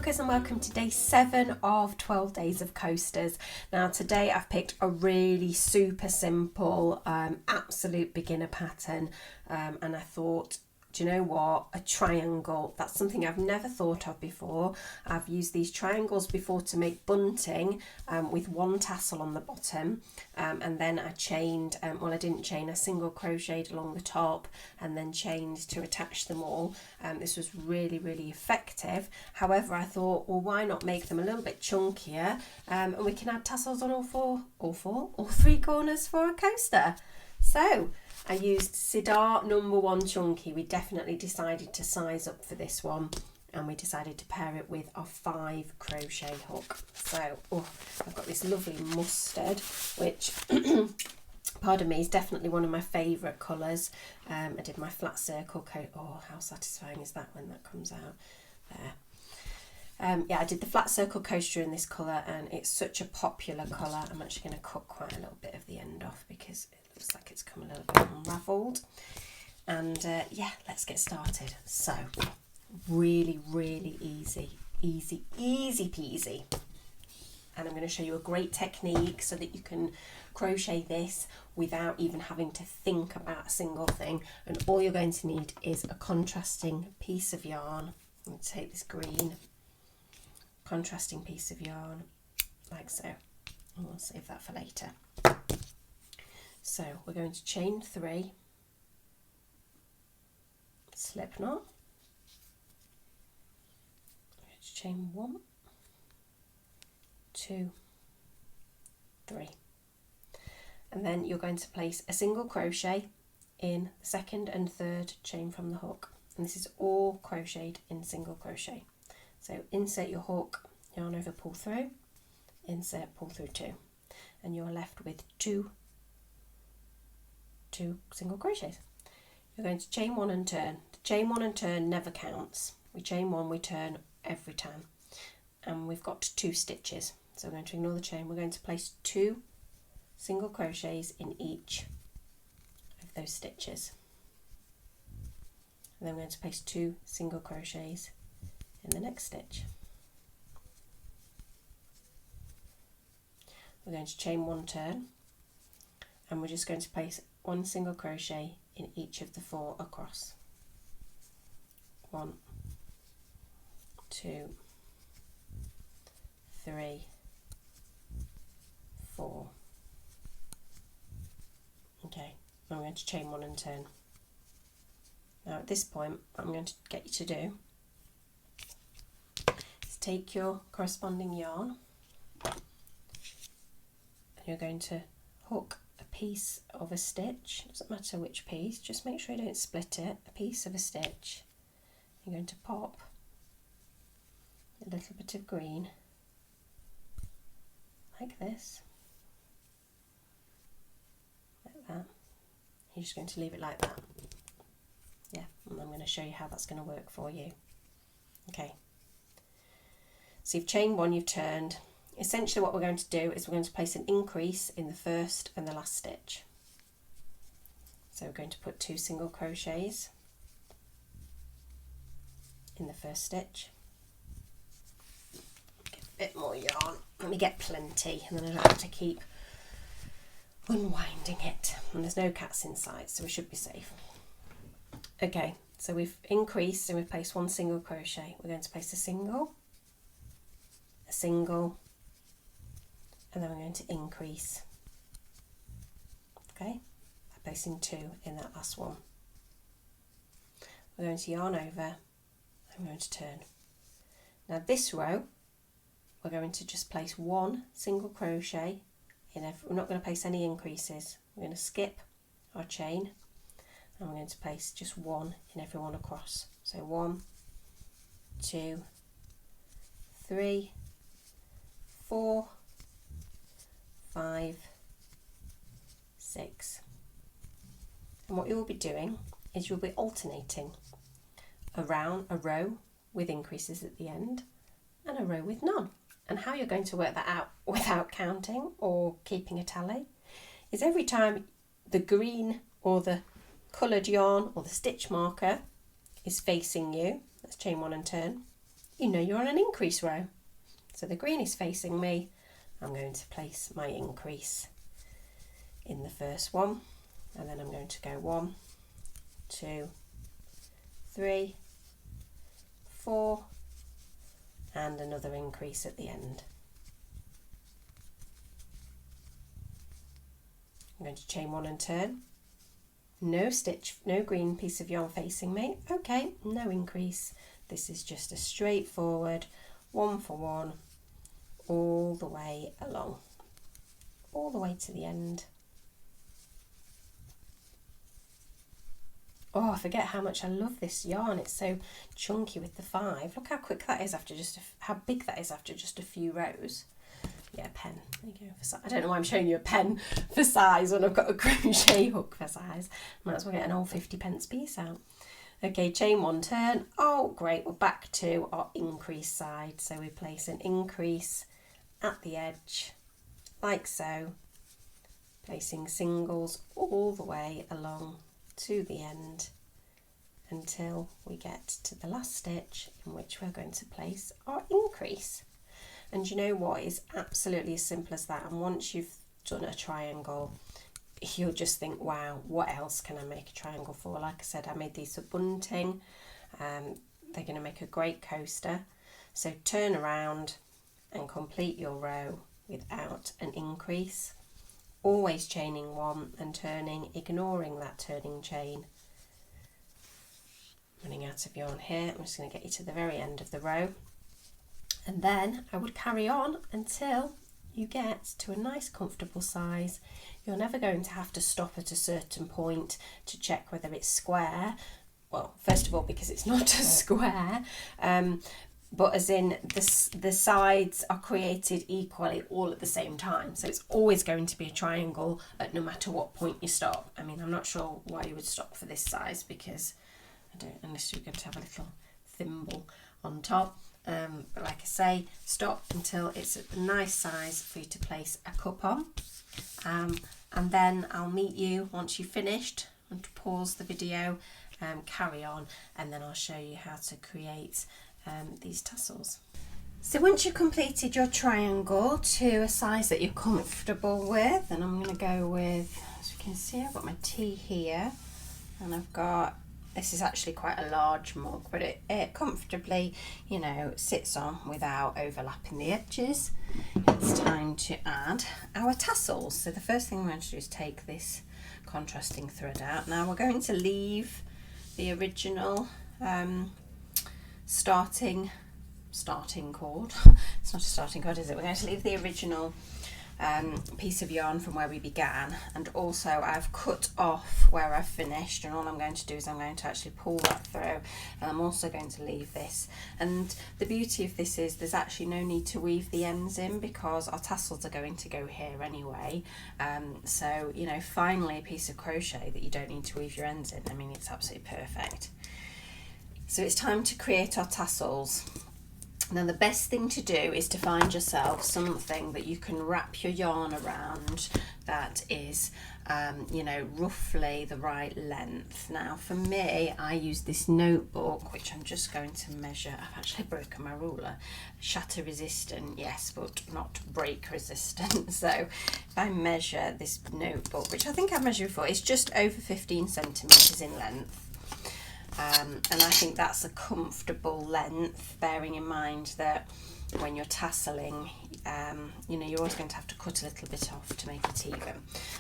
rockers, and welcome to day 7 of 12 days of coasters. Now today I've picked a really super simple absolute beginner pattern, and I thought, do you know what, a triangle, that's something I've never thought of before. I've used these triangles before to make bunting with one tassel on the bottom, and then I chained, well I didn't chain, I single crocheted along the top and then chained to attach them all. This was really effective. However, I thought, well, why not make them a little bit chunkier, and we can add tassels on all three corners for a coaster. So I used Sirdar No. 1 Chunky. We definitely decided to size up for this one, and we decided to pair it with our 5 crochet hook. So I've got this lovely mustard, which pardon me, is definitely one of my favourite colours. I did my flat circle coat. Oh, how satisfying is that when that comes out there. Yeah, I did the flat circle coaster in this colour, and it's such a popular colour. I'm actually going to cut quite a little bit of the end off because it looks like it's come a little bit unravelled. And yeah, let's get started. So really easy peasy. And I'm going to show you a great technique so that you can crochet this without even having to think about a single thing. And all you're going to need is a contrasting piece of yarn. I'm going to take this green contrasting piece of yarn like so, and we'll save that for later. So we're going to chain 3, slip knot, we're going to chain 1, 2, 3, and then you're going to place a single crochet in the second and third chain from the hook, and this is all crocheted in single crochet. So insert your hook, yarn over, pull through, insert, pull through 2, and you're left with two single crochets. You're going to chain 1 and turn. The chain 1 and turn never counts. We chain 1, we turn every time, and we've got 2 stitches. So we're going to ignore the chain. We're going to place 2 single crochets in each of those stitches, and then we're going to place 2 single crochets in the next stitch. We're going to chain 1 turn, and we're just going to place 1 single crochet in each of the 4 across. 1, 2, 3, 4. Okay, I'm going to chain 1 and turn. Now at this point, what I'm going to get you to do is take your corresponding yarn, and you're going to hook a piece of a stitch. Doesn't matter which piece, just make sure you don't split it. A piece of a stitch. You're going to pop a little bit of green like this, like that. You're just going to leave it like that. Yeah, and I'm going to show you how that's going to work for you. Okay, so you've chained 1, you've turned. Essentially what we're going to do is we're going to place an increase in the first and the last stitch. So we're going to put 2 single crochets in the first stitch. Get a bit more yarn. Let me get plenty, and then I don't have to keep unwinding it. And there's no cats inside, so we should be safe. Okay, so we've increased and we've placed 1 single crochet. We're going to place a single, and then we're going to increase, okay, by placing 2 in that last one. We're going to yarn over, and we're going to turn. Now this row, we're going to just place 1 single crochet in every, we're not going to place any increases. We're going to skip our chain, and we're going to place just 1 in every one across. So 1, 2, 3, 4, 5, 6. And what you'll be doing is you'll be alternating around a row with increases at the end and a row with none. And how you're going to work that out without counting or keeping a tally is every time the green or the coloured yarn or the stitch marker is facing you, let's chain 1 and turn, you know you're on an increase row. So the green is facing me. I'm going to place my increase in the first one, and then I'm going to go 1, 2, 3, 4, and another increase at the end. I'm going to chain 1 and turn. No stitch, no green piece of yarn facing me. Okay, no increase. This is just a straightforward 1 for 1 all the way along, all the way to the end. Oh, I forget how much I love this yarn. It's so chunky with the 5. Look how quick that is after just how big that is after just a few rows. Yeah, pen. There you go. I don't know why I'm showing you a pen for size when I've got a crochet hook for size. Might as well get an old 50p piece out. Okay, chain 1, turn. Oh, great. We're back to our increase side. So we place an increase at the edge, like so, placing singles all the way along to the end until we get to the last stitch, in which we're going to place our increase. And you know what, it's absolutely as simple as that. And once you've done a triangle, you'll just think, wow, what else can I make a triangle for? Like I said, I made these for bunting. They're going to make a great coaster. So turn around and complete your row without an increase. Always chaining 1 and turning, ignoring that turning chain. Running out of yarn here. I'm just going to get you to the very end of the row. And then I would carry on until you get to a nice comfortable size. You're never going to have to stop at a certain point to check whether it's square. Well, first of all, because it's not a square, but as in the sides are created equally all at the same time. So it's always going to be a triangle at no matter what point you stop. I mean, I'm not sure why you would stop for this size, because I don't, unless you're going to have a little thimble on top. But like I say, stop until it's a nice size for you to place a cup on. And then I'll meet you once you've finished. I'm going to pause the video, carry on, and then I'll show you how to create these tassels. So once you've completed your triangle to a size that you're comfortable with, and I'm going to go with, as you can see, I've got my tea here, and I've got, this is actually quite a large mug, but it comfortably, you know, sits on without overlapping the edges. It's time to add our tassels. So the first thing I'm going to do is take this contrasting thread out. Now we're going to leave the original starting cord. It's not a starting cord, is it? We're going to leave the original piece of yarn from where we began, and also I've cut off where I've finished, and all I'm going to do is I'm going to actually pull that through, and I'm also going to leave this. And the beauty of this is there's actually no need to weave the ends in, because our tassels are going to go here anyway. So, you know, finally a piece of crochet that you don't need to weave your ends in. I mean, it's absolutely perfect. So it's time to create our tassels. Now the best thing to do is to find yourself something that you can wrap your yarn around that is, you know, roughly the right length. Now for me, I use this notebook, which I'm just going to measure. I've actually broken my ruler. Shatter resistant, yes, but not break resistant. So if I measure this notebook, which I think I've measured before, it's just over 15 centimetres in length. And I think that's a comfortable length, bearing in mind that when you're tasseling, you know, you're always going to have to cut a little bit off to make it even.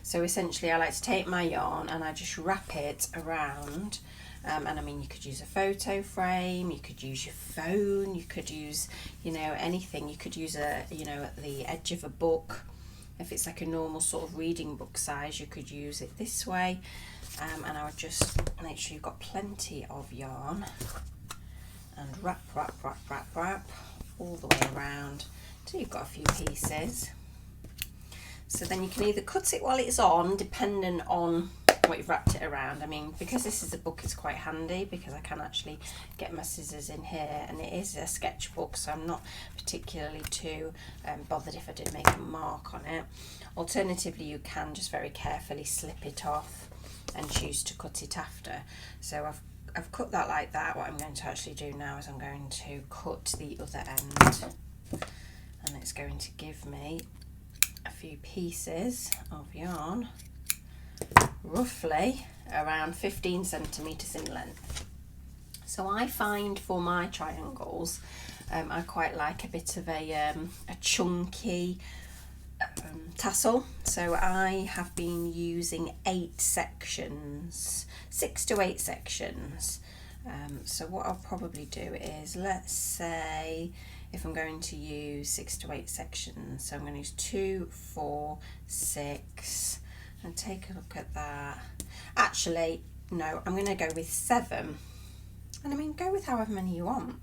So essentially I like to take my yarn and I just wrap it around, and I mean, you could use a photo frame, you could use your phone, you could use, you know, anything. You could use a, you know, at the edge of a book. If it's like a normal sort of reading book size, you could use it this way. And I would just make sure you've got plenty of yarn and wrap all the way around till you've got a few pieces. So then you can either cut it while it's on, depending on what you've wrapped it around. I mean, because this is a book, it's quite handy because I can actually get my scissors in here, and it is a sketchbook, so I'm not particularly too bothered if I did make a mark on it. Alternatively, you can just very carefully slip it off and choose to cut it after. So I've cut that like that. What I'm going to actually do now is I'm going to cut the other end, and it's going to give me a few pieces of yarn, roughly around 15 centimetres in length. So I find for my triangles, I quite like a bit of a chunky tassel. So I have been using 8 sections, 6 to 8 sections. So what I'll probably do is, let's say if I'm going to use 6 to 8 sections, so I'm going to use 2, 4, 6, and take a look at that. Actually, no, I'm going to go with 7. And I mean, go with however many you want.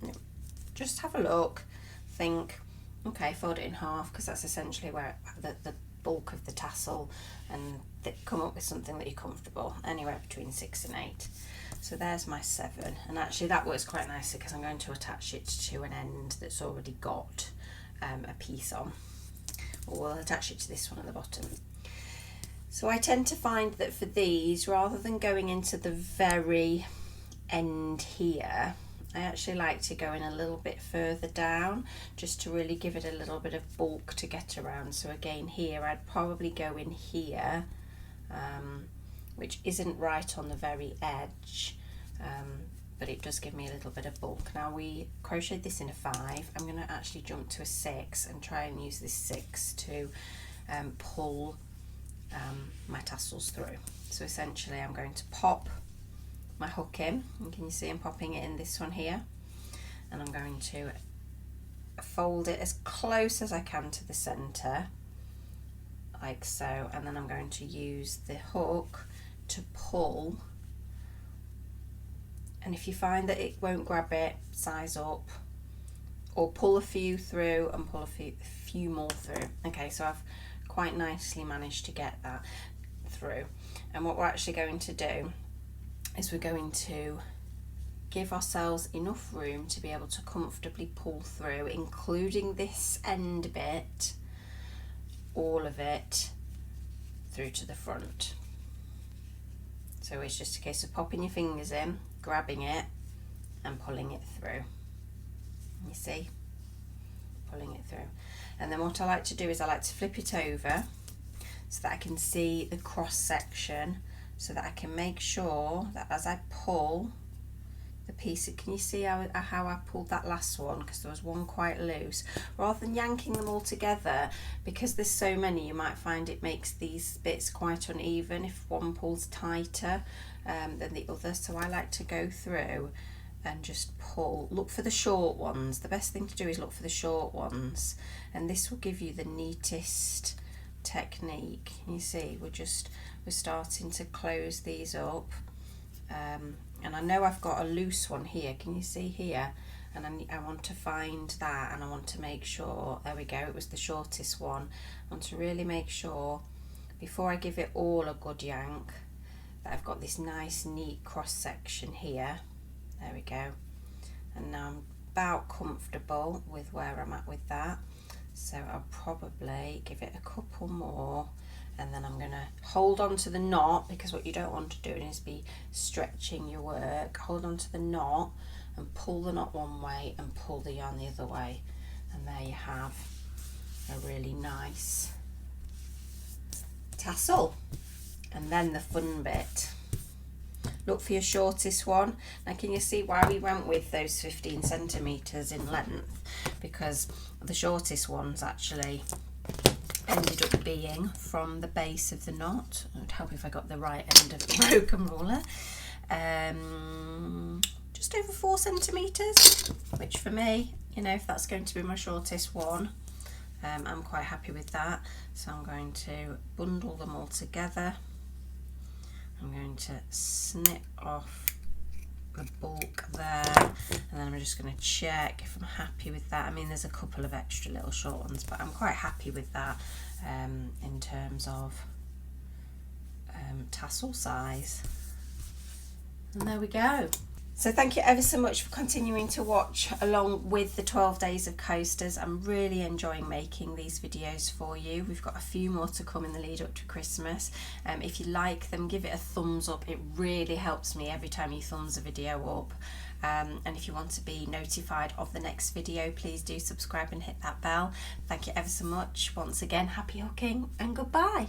Just have a look, think, okay, fold it in half, because that's essentially where the bulk of the tassel, and come up with something that you're comfortable, anywhere between 6 and 8. So there's my 7, and actually that works quite nicely because I'm going to attach it to an end that's already got a piece on, or we'll attach it to this one at the bottom. So I tend to find that for these, rather than going into the very end here, I actually like to go in a little bit further down, just to really give it a little bit of bulk to get around. So again, here I'd probably go in here, which isn't right on the very edge, but it does give me a little bit of bulk. Now we crocheted this in a 5. I'm going to actually jump to a 6 and try and use this 6 to pull my tassels through. So essentially I'm going to pop my hook in, and can you see I'm popping it in this one here, and I'm going to fold it as close as I can to the center, like so, and then I'm going to use the hook to pull, and if you find that it won't grab it, size up, or pull a few through and pull a few more through. Okay, so I've quite nicely managed to get that through, and what we're actually going to do is we're going to give ourselves enough room to be able to comfortably pull through, including this end bit, all of it through to the front. So it's just a case of popping your fingers in, grabbing it and pulling it through. You see? Pulling it through. And then what I like to do is I like to flip it over so that I can see the cross section, so that I can make sure that as I pull the piece, can you see how I pulled that last one, because there was one quite loose, rather than yanking them all together, because there's so many, you might find it makes these bits quite uneven if one pulls tighter than the other. So I like to go through and just pull. Look for the short ones. The best thing to do is look for the short ones, and this will give you the neatest technique. You see, we're starting to close these up, and I know I've got a loose one here, can you see here, and I want to find that, and I want to make sure, there we go, it was the shortest one. I want to really make sure before I give it all a good yank that I've got this nice neat cross section here. There we go, and now I'm about comfortable with where I'm at with that, so I'll probably give it a couple more, and then I'm going to hold on to the knot, because what you don't want to do is be stretching your work. Hold on to the knot and pull the knot one way and pull the yarn the other way, and there you have a really nice tassel. And then the fun bit, look for your shortest one. Now can you see why we went with those 15 centimetres in length? Because the shortest ones actually ended up being from the base of the knot. It would help if I got the right end of the broken ruler. Just over 4 centimetres, which for me, you know, if that's going to be my shortest one, I'm quite happy with that. So I'm going to bundle them all together. I'm going to snip off the bulk there, and then I'm just going to check if I'm happy with that. I mean, there's a couple of extra little short ones, but I'm quite happy with that in terms of tassel size. And there we go. So thank you ever so much for continuing to watch along with the 12 days of coasters. I'm really enjoying making these videos for you. We've got a few more to come in the lead up to Christmas. If you like them, give it a thumbs up. It really helps me every time you thumbs a video up. And if you want to be notified of the next video, please do subscribe and hit that bell. Thank you ever so much. Once again, happy hooking and goodbye.